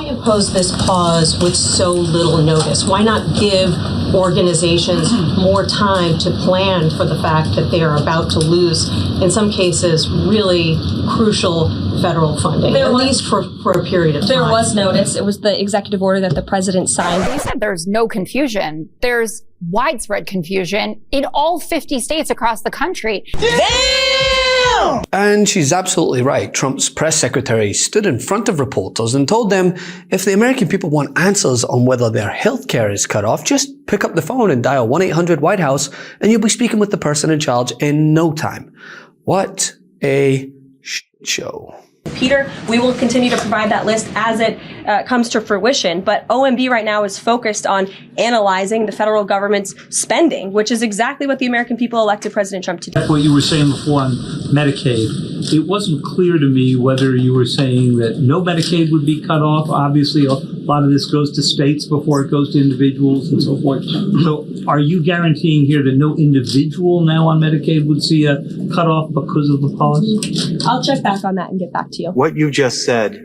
impose this pause with so little notice? Why not give organizations more time to plan for the fact that they are about to lose, in some cases, really crucial federal funding, at least for a period of time? There was notice. It was the executive order that the president signed. You said there's no confusion. There's widespread confusion in all 50 states across the country. Damn! And she's absolutely right. Trump's press secretary stood in front of reporters and told them if the American people want answers on whether their health care is cut off, just pick up the phone and dial 1-800-WHITE-HOUSE and you'll be speaking with the person in charge in no time. What a show. Peter, we will continue to provide that list as it comes to fruition. But OMB right now is focused on analyzing the federal government's spending, which is exactly what the American people elected President Trump to do. What you were saying before on Medicaid, it wasn't clear to me whether you were saying that no Medicaid would be cut off. Obviously, a lot of this goes to states before it goes to individuals and so forth. So are you guaranteeing here that no individual now on Medicaid would see a cutoff because of the pause? I'll check back on that and get back to you. What you just said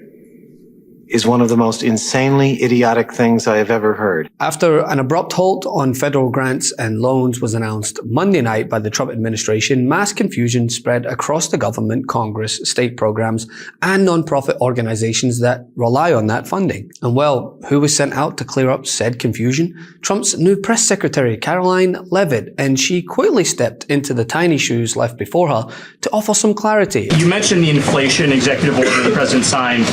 is one of the most insanely idiotic things I have ever heard. After an abrupt halt on federal grants and loans was announced Monday night by the Trump administration, mass confusion spread across the government, Congress, state programs, and nonprofit organizations that rely on that funding. And well, who was sent out to clear up said confusion? Trump's new press secretary, Karoline Leavitt, and she quickly stepped into the tiny shoes left before her to offer some clarity. You mentioned the inflation executive order the president signed,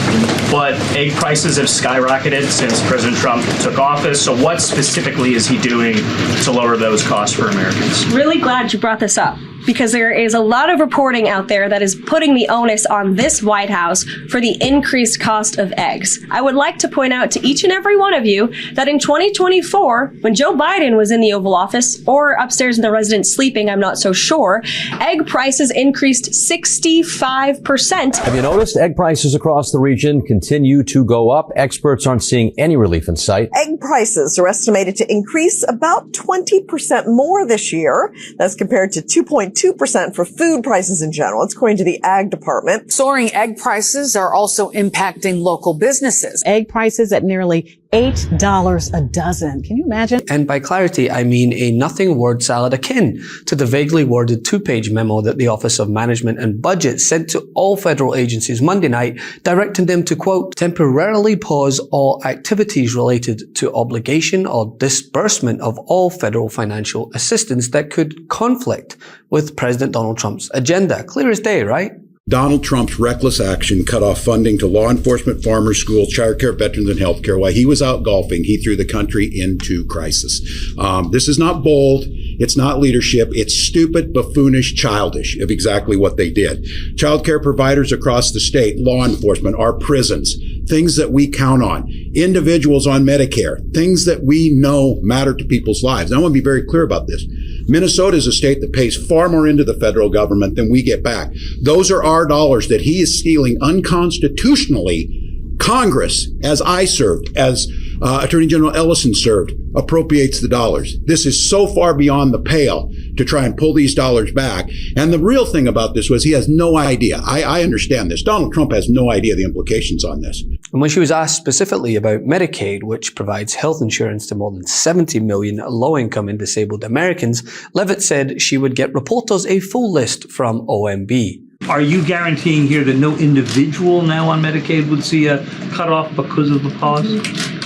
but egg prices have skyrocketed since President Trump took office. So what specifically is he doing to lower those costs for Americans? Really glad you brought this up, because there is a lot of reporting out there that is putting the onus on this White House for the increased cost of eggs. I would like to point out to each and every one of you that in 2024, when Joe Biden was in the Oval Office, or upstairs in the residence sleeping, I'm not so sure, egg prices increased 65%. Have you noticed egg prices across the region continue to go up? Experts aren't seeing any relief in sight. Egg prices are estimated to increase about 20% more this year. That's compared to 2.2% for food prices in general. It's according to the Ag Department. Soaring egg prices are also impacting local businesses. Egg prices at nearly $8 a dozen. Can you imagine? And by clarity, I mean a nothing word salad akin to the vaguely worded 2-page memo that the Office of Management and Budget sent to all federal agencies Monday night, directing them to, quote, temporarily pause all activities related to obligation or disbursement of all federal financial assistance that could conflict with President Donald Trump's agenda. Clear as day, right? Donald Trump's reckless action cut off funding to law enforcement, farmers, schools, childcare, veterans, and healthcare. While he was out golfing, he threw the country into crisis. This is not bold. It's not leadership. It's stupid, buffoonish, childish of exactly what they did. Childcare providers across the state, law enforcement, our prisons, things that we count on, individuals on Medicare, things that we know matter to people's lives. And I want to be very clear about this. Minnesota is a state that pays far more into the federal government than we get back. Those are our dollars that he is stealing unconstitutionally. Congress, as I served, as Attorney General Ellison served, appropriates the dollars. This is so far beyond the pale to try and pull these dollars back. And the real thing about this was he has no idea. I understand this. Donald Trump has no idea the implications on this. And when she was asked specifically about Medicaid, which provides health insurance to more than 70 million low-income and disabled Americans, Leavitt said she would get reporters a full list from OMB. Are you guaranteeing here that no individual now on Medicaid would see a cutoff because of the pause?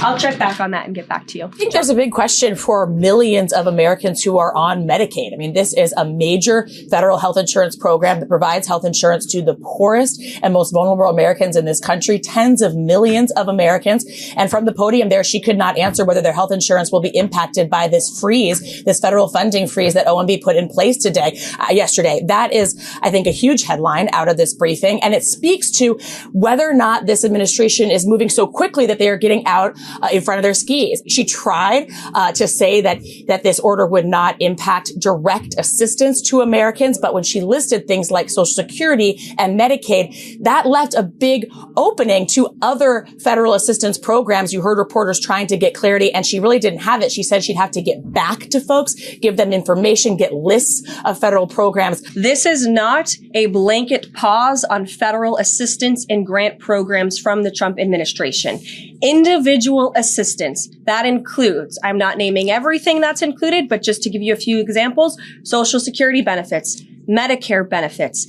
I'll check back on that and get back to you. I think there's a big question for millions of Americans who are on Medicaid. I mean, this is a major federal health insurance program that provides health insurance to the poorest and most vulnerable Americans in this country, tens of millions of Americans. And from the podium there, she could not answer whether their health insurance will be impacted by this freeze, this federal funding freeze that OMB put in place yesterday. That is, I think, a huge headline out of this briefing. And it speaks to whether or not this administration is moving so quickly that they are getting out in front of their skis. She tried to say that this order would not impact direct assistance to Americans, but when she listed things like Social Security and Medicaid, that left a big opening to other federal assistance programs. You heard reporters trying to get clarity, and she really didn't have it. She said she'd have to get back to folks, give them information, get lists of federal programs. This is not a blanket pause on federal assistance and grant programs from the Trump administration. Individual assistance, that includes, I'm not naming everything that's included, but just to give you a few examples, Social Security benefits, Medicare benefits,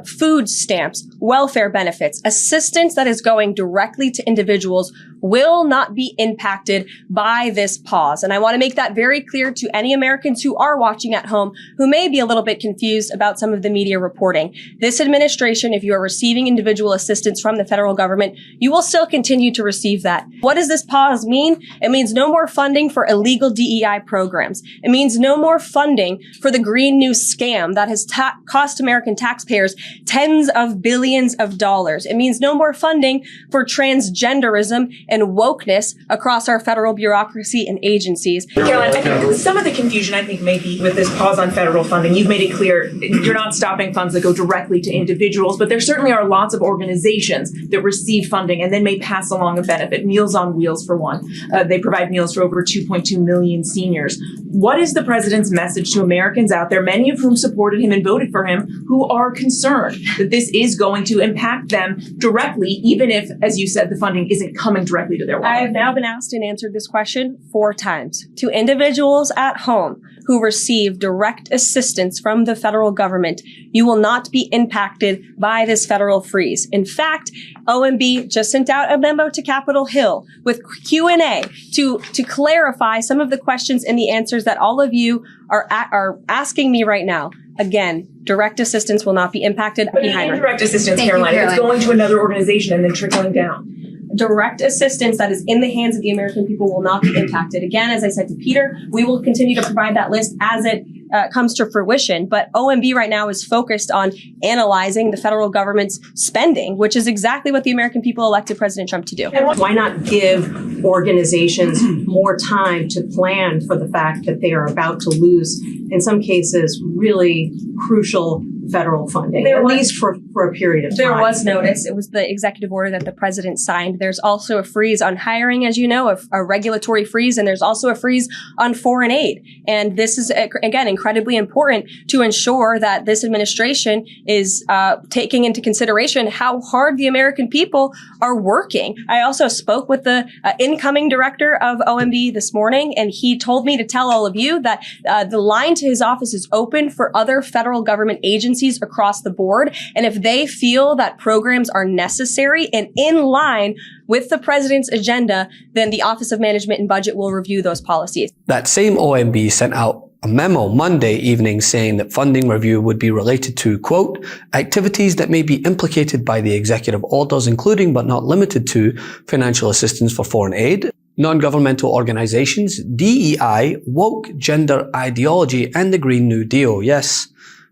food stamps, welfare benefits, assistance that is going directly to individuals will not be impacted by this pause. And I want to make that very clear to any Americans who are watching at home who may be a little bit confused about some of the media reporting. This administration, if you are receiving individual assistance from the federal government, you will still continue to receive that. What does this pause mean? It means no more funding for illegal DEI programs. It means no more funding for the Green New scam that has cost American taxpayers tens of billions of dollars. It means no more funding for transgenderism and wokeness across our federal bureaucracy and agencies. Karoline, I think some of the confusion, I think, may be with this pause on federal funding. You've made it clear you're not stopping funds that go directly to individuals, but there certainly are lots of organizations that receive funding and then may pass along a benefit. Meals on Wheels, for one. They provide meals for over 2.2 million seniors. What is the president's message to Americans out there, many of whom supported him and voted for him, who are concerned that this is going to impact them directly, even if, as you said, the funding isn't coming directly to their wallet? I have now been asked and answered this question 4 times. To individuals at home who receive direct assistance from the federal government, you will not be impacted by this federal freeze. In fact, OMB just sent out a memo to Capitol Hill with Q&A to clarify some of the questions and the answers that all of you are asking me right now. Again, direct assistance will not be impacted. But indirect assistance, Karoline, it's going to another organization and then trickling down. Direct assistance that is in the hands of the American people will not be impacted. Again, as I said to Peter, we will continue to provide that list as it comes to fruition. But OMB right now is focused on analyzing the federal government's spending, which is exactly what the American people elected President Trump to do. And why not give organizations more time to plan for the fact that they are about to lose, in some cases, really crucial federal funding, at least for a period of time? There was notice. It was the executive order that the president signed. There's also a freeze on hiring, as you know, a regulatory freeze, and there's also a freeze on foreign aid. And this is, again, incredibly important to ensure that this administration is taking into consideration how hard the American people are working. I also spoke with the incoming director of OMB this morning, and he told me to tell all of you that the line to his office is open for other federal government agencies across the board. And if they feel that programs are necessary and in line with the president's agenda, then the Office of Management and Budget will review those policies. That same OMB sent out a memo Monday evening saying that funding review would be related to, quote, activities that may be implicated by the executive orders, including but not limited to financial assistance for foreign aid, non-governmental organizations, DEI, woke gender ideology, and the Green New Deal. Yes,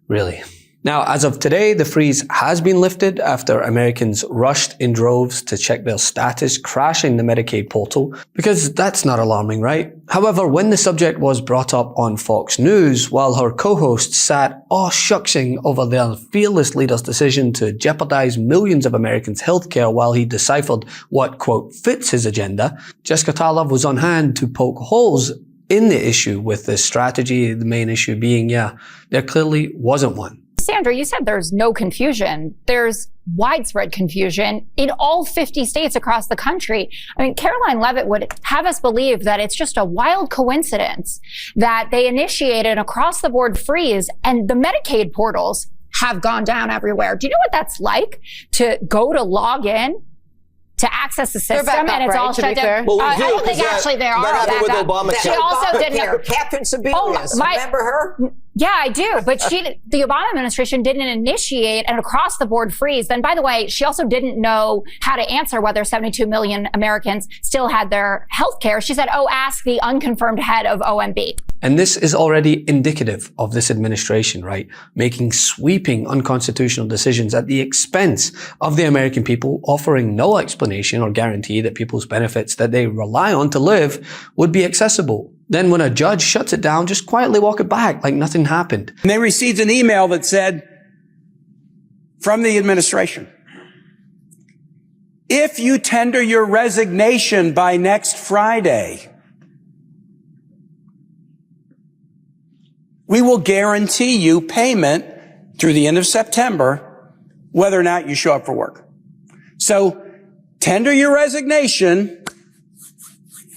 really. Now, as of today, the freeze has been lifted after Americans rushed in droves to check their status, crashing the Medicaid portal, because that's not alarming, right? However, when the subject was brought up on Fox News, while her co-host sat aw-shucksing over their fearless leader's decision to jeopardize millions of Americans' healthcare while he deciphered what, quote, fits his agenda, Jessica Tarlov was on hand to poke holes in the issue with this strategy, the main issue being, there clearly wasn't one. Sandra, you said there's no confusion. There's widespread confusion in all 50 states across the country. I mean, Karoline Leavitt would have us believe that it's just a wild coincidence that they initiated an across-the-board freeze and the Medicaid portals have gone down everywhere. Do you know what that's like to go to log in to access the system and it's all shut down? Well, I don't think actually they are back up. She also didn't. Catherine Sebelius, remember her? Yeah, I do. But the Obama administration didn't initiate an across-the-board freeze. Then, by the way, she also didn't know how to answer whether 72 million Americans still had their health care. She said, ask the unconfirmed head of OMB. And this is already indicative of this administration, right? Making sweeping unconstitutional decisions at the expense of the American people, offering no explanation or guarantee that people's benefits that they rely on to live would be accessible. Then when a judge shuts it down, just quietly walk it back like nothing happened. And they received an email that said, from the administration, if you tender your resignation by next Friday, we will guarantee you payment through the end of September, whether or not you show up for work. So tender your resignation,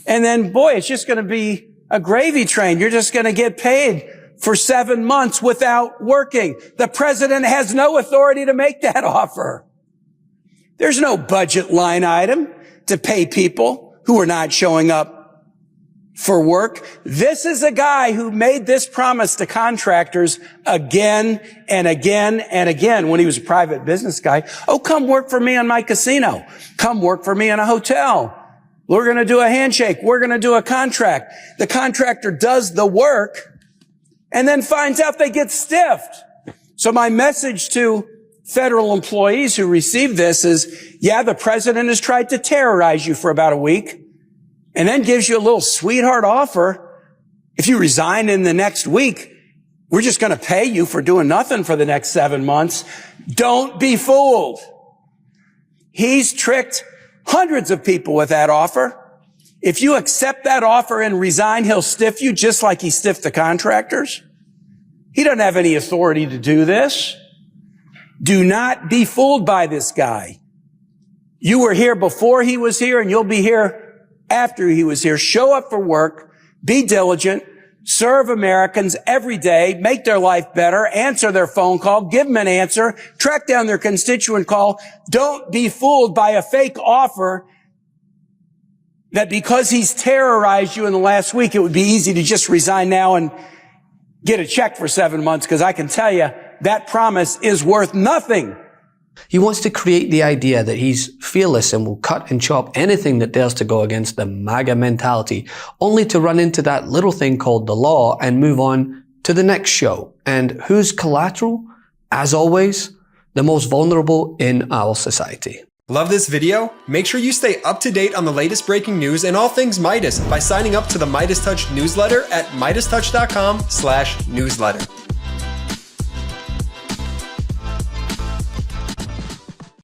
and then, boy, it's just going to be a gravy train. You're just going to get paid for 7 months without working. The president has no authority to make that offer. There's no budget line item to pay people who are not showing up for work. This is a guy who made this promise to contractors again and again and again when he was a private business guy. Oh, come work for me on my casino. Come work for me in a hotel. We're going to do a handshake. We're going to do a contract. The contractor does the work and then finds out they get stiffed. So my message to federal employees who receive this is, yeah, the president has tried to terrorize you for about a week and then gives you a little sweetheart offer. If you resign in the next week, we're just going to pay you for doing nothing for the next 7 months. Don't be fooled. He's tricked hundreds of people with that offer. If you accept that offer and resign, he'll stiff you just like he stiffed the contractors. He doesn't have any authority to do this. Do not be fooled by this guy. You were here before he was here, and you'll be here after he was here. Show up for work, be diligent, serve Americans every day, make their life better, answer their phone call, give them an answer, track down their constituent call. Don't be fooled by a fake offer that because he's terrorized you in the last week, it would be easy to just resign now and get a check for 7 months, because I can tell you that promise is worth nothing. He wants to create the idea that he's fearless and will cut and chop anything that dares to go against the MAGA mentality, only to run into that little thing called the law and move on to the next show. And who's collateral? As always, the most vulnerable in our society. Love this video? Make sure you stay up to date on the latest breaking news and all things Meidas by signing up to the MeidasTouch newsletter at MeidasTouch.com/newsletter.